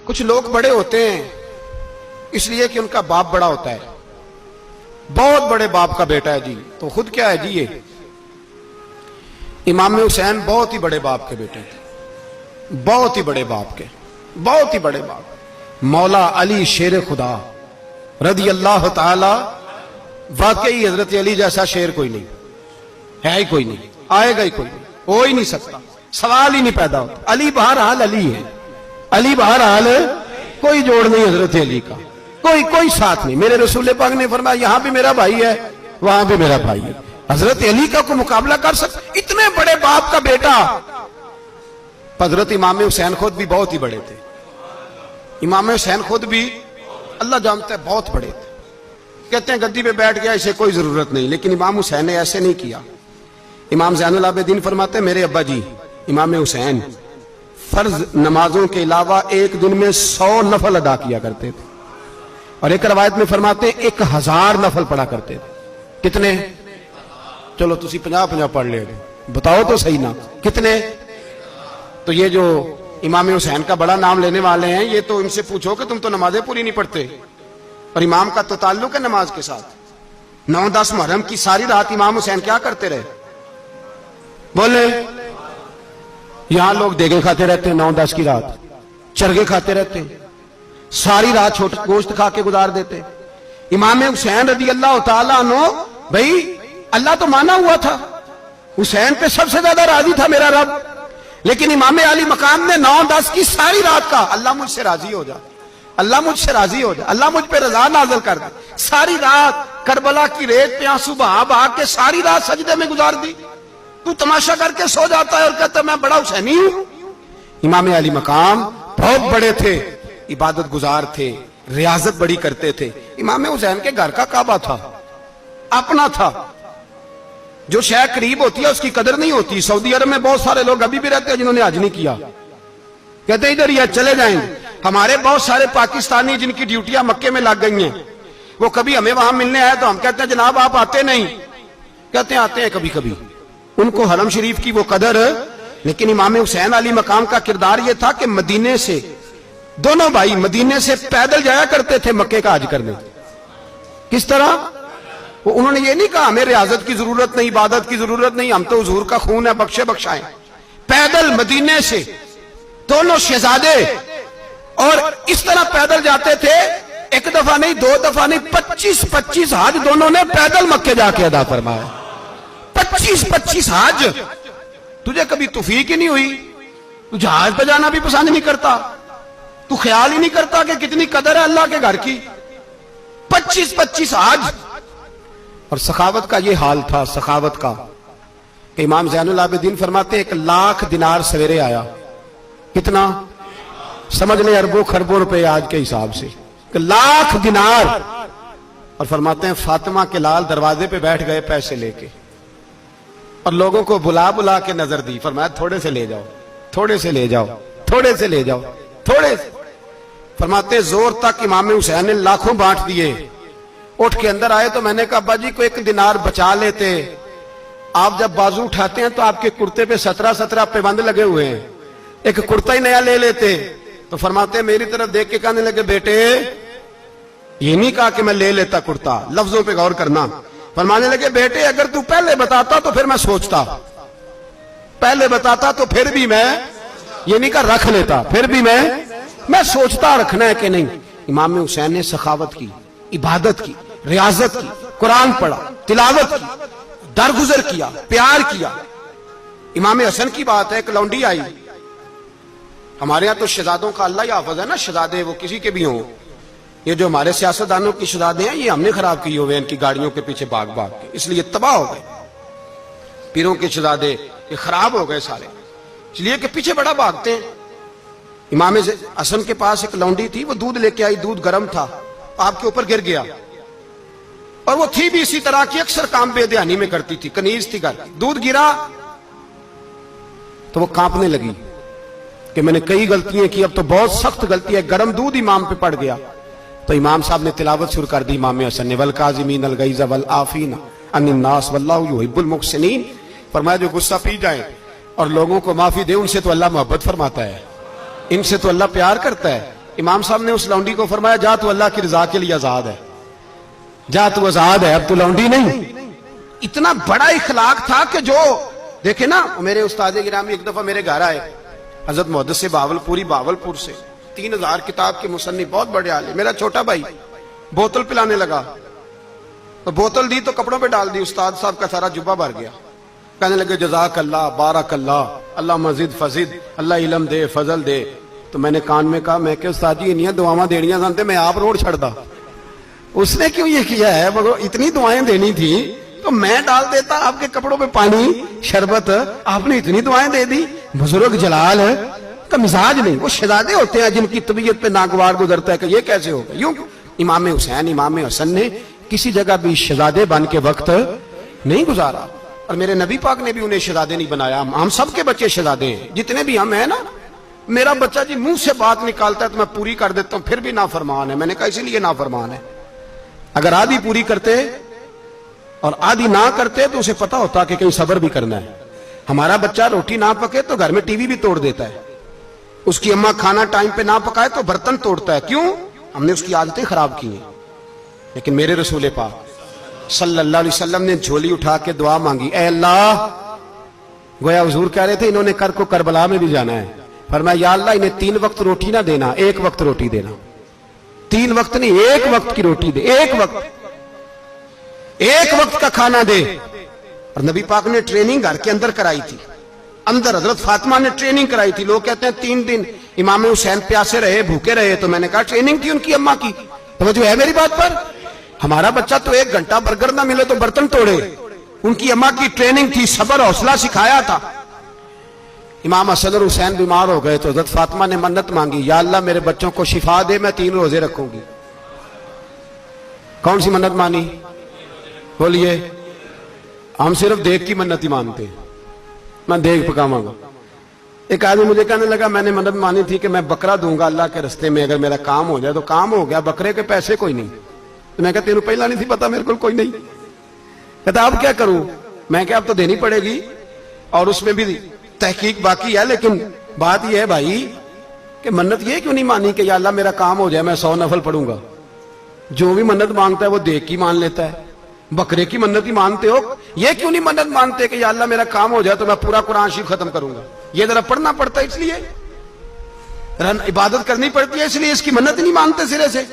کچھ لوگ بڑے ہوتے ہیں اس لیے کہ ان کا باپ بڑا ہوتا ہے، بہت بڑے باپ کا بیٹا ہے جی، تو خود کیا ہے جی یہ امام حسین بہت ہی بڑے باپ کے بیٹے تھے، بہت ہی بڑے باپ کے، بہت ہی بڑے باپ۔ مولا علی شیر خدا رضی اللہ تعالی، واقعی حضرت علی جیسا شیر کوئی نہیں ہے، ہی کوئی نہیں، آئے گا ہی کوئی نہیں، ہو ہی نہیں سکتا، سوال ہی نہیں پیدا ہوتا۔ علی بہرحال علی ہے، علی بہرحال کوئی جوڑ نہیں حضرت علی کا، کوئی ساتھ نہیں۔ میرے رسول پاک نے فرمایا یہاں بھی میرا بھائی ہے، وہاں بھی میرا بھائی ہے، حضرت علی کا کوئی مقابلہ کر سکتا؟ اتنے بڑے باپ کا بیٹا۔ حضرت امام حسین خود بھی بہت ہی بڑے تھے، امام حسین خود بھی اللہ جانتا ہے بہت بڑے تھے۔ کہتے ہیں گدی پہ بیٹھ گیا اسے کوئی ضرورت نہیں، لیکن امام حسین نے ایسے نہیں کیا۔ امام زین العابدین فرماتے ہیں میرے ابا جی امام حسین فرض نمازوں کے علاوہ ایک دن میں 100 نفل ادا کیا کرتے تھے، اور ایک روایت میں فرماتے ہیں 1000 نفل پڑھا کرتے تھے۔ کتنے؟ چلو تسی 50 پڑھ لے، بتاؤ تو صحیح نا کتنے؟ تو یہ جو امام حسین کا بڑا نام لینے والے ہیں، یہ تو ان سے پوچھو کہ تم تو نمازیں پوری نہیں پڑھتے، اور امام کا تو تعلق ہے نماز کے ساتھ۔ 9-10 محرم کی ساری رات امام حسین کیا کرتے رہے؟ بولے یہاں لوگ دیگیں کھاتے رہتے ہیں، 9-10 کی رات چرگے کھاتے رہتے ہیں، ساری رات چھوٹا گوشت کھا کے گزار دیتے۔ امام حسین رضی اللہ تعالیٰ عنہ، بھائی اللہ تو مانا ہوا تھا، حسین پہ سب سے زیادہ راضی تھا میرا رب، لیکن امام علی مقام نے 9-10 کی ساری رات کا اللہ مجھ سے راضی ہو جا، اللہ مجھ سے راضی ہو جا، اللہ مجھ پہ رضا نازل کر دے۔ ساری رات کربلا کی ریت پہ آنسو بہا بہا کے ساری رات سجدے میں گزار دی، تو تماشا کر کے سو جاتا ہے اور کہتا ہے میں بڑا حسینی ہوں۔ امام علی مقام بہت بڑے تھے، عبادت گزار تھے، ریاضت بڑی کرتے تھے۔ امام حسین کے گھر کا کعبہ تھا، اپنا تھا، جو شے قریب ہوتی ہے اس کی قدر نہیں ہوتی۔ سعودی عرب میں بہت سارے لوگ ابھی بھی رہتے ہیں جنہوں نے حج نہیں کیا، کہتے ہیں ادھر یہ چلے جائیں گے۔ ہمارے بہت سارے پاکستانی جن کی ڈیوٹیاں مکے میں لگ گئی ہیں، وہ کبھی ہمیں وہاں ملنے آئے تو ہم کہتے ہیں جناب آپ آتے نہیں، کہتے ہیں آتے ہیں کبھی کبھی، ان کو حرم شریف کی وہ قدر۔ لیکن امام حسین علی مقام کا کردار یہ تھا کہ مدینے سے دونوں بھائی مدینے سے پیدل جایا کرتے تھے مکے کا حج کرنے۔ کس طرح؟ انہوں نے یہ نہیں کہا ہمیں ریاضت کی ضرورت نہیں، عبادت کی ضرورت نہیں، ہم تو حضور کا خون ہے، بخشے بخشائیں۔ پیدل مدینے سے دونوں شہزادے، اور اس طرح پیدل جاتے تھے، ایک دفعہ نہیں، 2 دفعہ نہیں، 25 حج دونوں نے پیدل مکے جا کے ادا فرمایا۔ 25 حج۔ تجھے کبھی توفیق ہی نہیں ہوئی؟ تو جہاز پہ جانا بھی پسند نہیں کرتا، تو خیال ہی نہیں کرتا کہ کتنی قدر ہے اللہ کے گھر کی؟ 25 حج۔ اور سخاوت کا یہ حال تھا، سخاوت کا، کہ امام زین العابدین فرماتے ہیں 1,00,000 دینار سویرے آیا۔ کتنا؟ سمجھ لیں اربوں خربوں روپے آج کے حساب سے، 1,00,000 دینار۔ اور فرماتے ہیں فاطمہ کے لال دروازے پہ بیٹھ گئے پیسے لے کے، اور لوگوں کو بلا بلا کے نظر دی، فرمایا تھوڑے سے لے جاؤ، تھوڑے سے لے جاؤ، تھوڑے سے لے جاؤ، تھوڑے سے۔ فرماتے زور تک امام حسین نے لاکھوں بانٹ دیے۔ اٹھ کے اندر آئے تو میں نے کہا ابا جی کو 1 دینار بچا لیتے، آپ جب بازو اٹھاتے ہیں تو آپ کے کرتے پہ 17 پیبند لگے ہوئے ہیں، ایک کرتا ہی نیا لے لیتے۔ تو فرماتے میری طرف دیکھ کے کہنے لگے بیٹے یہ نہیں کہا کہ میں لے لیتا کرتا، لفظوں پہ غور کرنا۔ فرمانے لگے بیٹے اگر تو پہلے بتاتا تو پھر میں سوچتا، پہلے بتاتا تو پھر بھی میں یہ نہیں کہا رکھ لیتا، پھر بھی میں سوچتا رکھنا ہے کہ نہیں۔ امام حسین نے سخاوت کی، عبادت کی، ریاضت کی، قرآن پڑھا، تلاوت کی، درگزر کیا، پیار کیا۔ امام حسن کی بات ہے، ایک لونڈی آئی، ہمارے ہاں تو شہزادوں کا اللہ ہی حافظ ہے نا، شہزادے وہ کسی کے بھی ہوں، یہ جو ہمارے سیاستدانوں کی شہزادے ہیں یہ ہم نے خراب کیے ہوئے ان کی گاڑیوں کے پیچھے بھاگ بھاگ کے، اس لیے تباہ ہو گئے۔ پیروں کے شہزادے یہ خراب ہو گئے سارے، اس لیے کہ پیچھے بڑا بھاگتے ہیں۔ امام حسن کے پاس ایک لونڈی تھی، وہ دودھ لے کے آئی، دودھ گرم تھا، آپ کے اوپر گر گیا، اور وہ تھی بھی اسی طرح کی، اکثر کام بے دھیانی میں کرتی تھی، کنیز تھی گھر کی۔ دودھ گرا تو وہ کانپنے لگی کہ میں نے کئی غلطیاں کی، اب تو بہت سخت غلطی ہے، گرم دودھ امام پہ پڑ گیا۔ تو امام صاحب نے تلاوت شروع کر دی، امام حسن نے والکاظمین الغیظ والعافین عن الناس واللہ یحب المحسنین۔ فرمایا جو غصہ پی جائیں اور لوگوں کو معافی دے، ان سے تو اللہ محبت فرماتا ہے، ان سے تو اللہ پیار کرتا ہے۔ امام صاحب نے اس لونڈی کو فرمایا جا تو اللہ کی رضا کے لیے آزاد ہے، جا تو آزاد ہے، اب تو لونڈی نہیں۔ اتنا بڑا اخلاق تھا کہ جو دیکھے نا، میرے استاد گرامی ایک دفعہ میرے گھر آئے، حضرت محدث سے باولپور سے 3000 کتاب کے مصنف، بہت بڑے عالم، میرا چھوٹا بھائی بوتل پلانے لگا تو بوتل دی تو کپڑوں پہ ڈال دی، استاد صاحب کا سارا جبہ بھر گیا، کہنے لگے جزاک اللہ، بارک اللہ، اللہ مزید فزید، اللہ علم دے، فضل دے۔ تو میں نے کان میں کہا، میں کہ استاد جی انیاں دعاواں دینیاں سنتے میں آپ روڑ چھڑ دا، اس نے کیوں یہ کیا ہے؟ مگر اتنی دعائیں دینی تھی تو میں ڈال دیتا آپ کے کپڑوں پہ پانی شربت، آپ نے اتنی دعائیں دے دی۔ بزرگ جلال کا مزاج نہیں، وہ شہزادے ہوتے ہیں جن کی طبیعت پہ ناگوار گزرتا ہے کہ یہ کیسے ہوگا۔ یوں امام حسین امام حسن نے کسی جگہ بھی شہزادے بن کے وقت نہیں گزارا، اور میرے نبی پاک نے بھی انہیں شہزادے نہیں بنایا۔ ہم سب کے بچے شہزادے ہیں، جتنے بھی ہم ہیں نا۔ میرا بچہ جی منہ سے بات نکالتا ہے تو میں پوری کر دیتا ہوں، پھر بھی نافرمان ہے۔ میں نے کہا اسی لیے نافرمان ہے، اگر آدھی پوری کرتے اور آدھی نہ کرتے تو اسے پتا ہوتا کہ کہیں صبر بھی کرنا ہے۔ ہمارا بچہ روٹی نہ پکے تو گھر میں ٹی وی بھی توڑ دیتا ہے، اس کی اماں کھانا ٹائم پہ نہ پکائے تو برتن توڑتا ہے۔ کیوں؟ ہم نے اس کی عادتیں خراب کی ہیں۔ لیکن میرے رسول پاک صلی اللہ علیہ وسلم نے جھولی اٹھا کے دعا مانگی، اے اللہ، گویا حضور کہہ رہے تھے انہوں نے کر کو کربلا میں بھی جانا ہے، فرمایا یا اللہ انہیں 3 وقت روٹی نہ دینا، 1 وقت روٹی دینا۔ 3 وقت نہیں، 1 وقت کی روٹی دے، 1 وقت کا کھانا دے۔ اور نبی پاک نے ٹریننگ گھر کے اندر کرائی تھی، اندر حضرت فاطمہ نے ٹریننگ کرائی تھی۔ لوگ کہتے ہیں 3 دن امام حسین پیاسے رہے، بھوکے رہے، تو میں نے کہا ٹریننگ تھی ان کی اماں کی۔ توجہ ہے میری بات پر؟ ہمارا بچہ تو 1 گھنٹہ برگر نہ ملے تو برتن توڑے، ان کی اماں کی ٹریننگ تھی، صبر حوصلہ سکھایا تھا۔ امام حسن اور حسین بیمار ہو گئے تو حضرت فاطمہ نے منت مانگی، یا اللہ میرے بچوں کو شفا دے، میں 3 روزے رکھوں گی۔ کون سی منت مانی؟ بولیے۔ ہم صرف دیکھ کی منت ہی مانتے ہیں، میں دیکھ پکاواں گا۔ ایک آدمی مجھے کہنے لگا میں نے منت مانی تھی کہ میں بکرا دوں گا اللہ کے رستے میں، اگر میرا کام ہو جائے تو کام ہو گیا، بکرے کے پیسے کوئی نہیں۔ تو میں کہا تیرے پہلا نہیں تھی پتا میرے کو کوئی نہیں؟ کہتا اب کیا کروں؟ میں کہ اب تو دینی پڑے گی، اور اس میں بھی تحقیق باقی ہے۔ لیکن بات یہ ہے بھائی کہ منت یہ کیوں نہیں مانی کہ یا اللہ میرا کام ہو جائے میں 100 نفل پڑھوں گا؟ جو بھی منت مانگتا ہے وہ دیکھ کی مان لیتا ہے، بکرے کی منت ہی مانتے ہو، یہ کیوں نہیں منت مانتے کہ یا اللہ میرا کام ہو جائے تو میں پورا قرآن شریف ختم کروں گا؟ یہ ذرا پڑھنا پڑتا ہے، اس لیے عبادت کرنی پڑتی ہے، اس لیے اس کی منت نہیں مانتے سرے سے۔